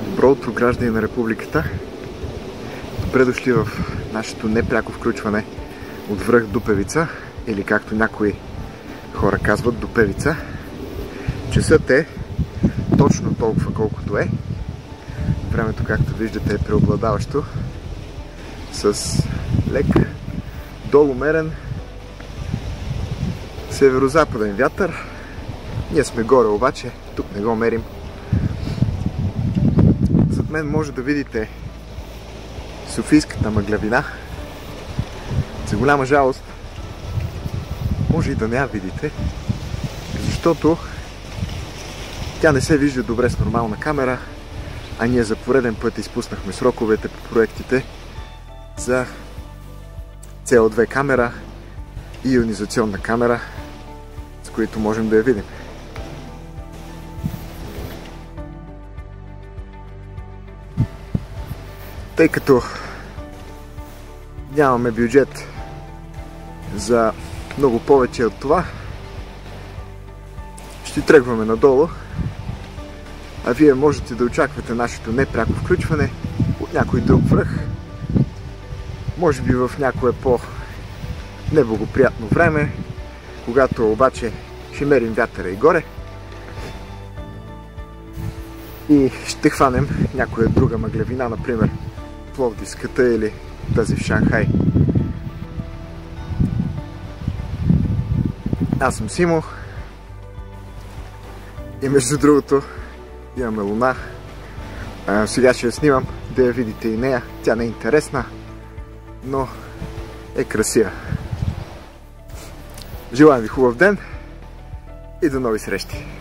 Добро утро, граждани на Републиката! Добре дошли в нашето непряко включване от връх Дупевица, или както някои хора казват, Дупевица. Часът е точно толкова колкото е. Времето, както виждате, е преобладаващо с лек, долумерен северо-западен вятър. Ние сме горе обаче, тук не го мерим. Зад мен може да видите Софийската мъглявина. За голяма жалост може и да не я видите, защото тя не се вижда добре с нормална камера, а ние за пореден път изпуснахме сроковете по проектите за CO2 камера и ионизационна камера, с които можем да я видим. Тъй като нямаме бюджет за много повече от това, ще тръгваме надолу, а вие можете да очаквате нашето непряко включване от някой друг връх, може би в някое по-неблагоприятно време, когато обаче ще мерим вятъра и горе и ще хванем някоя друга мъглявина, например Пловдивската или тази в Шанхай. Аз съм Симо и между другото имаме луна. Сега ще я снимам, да я видите и нея. Тя не е интересна, но е красива. Желаем ви хубав ден и до нови срещи!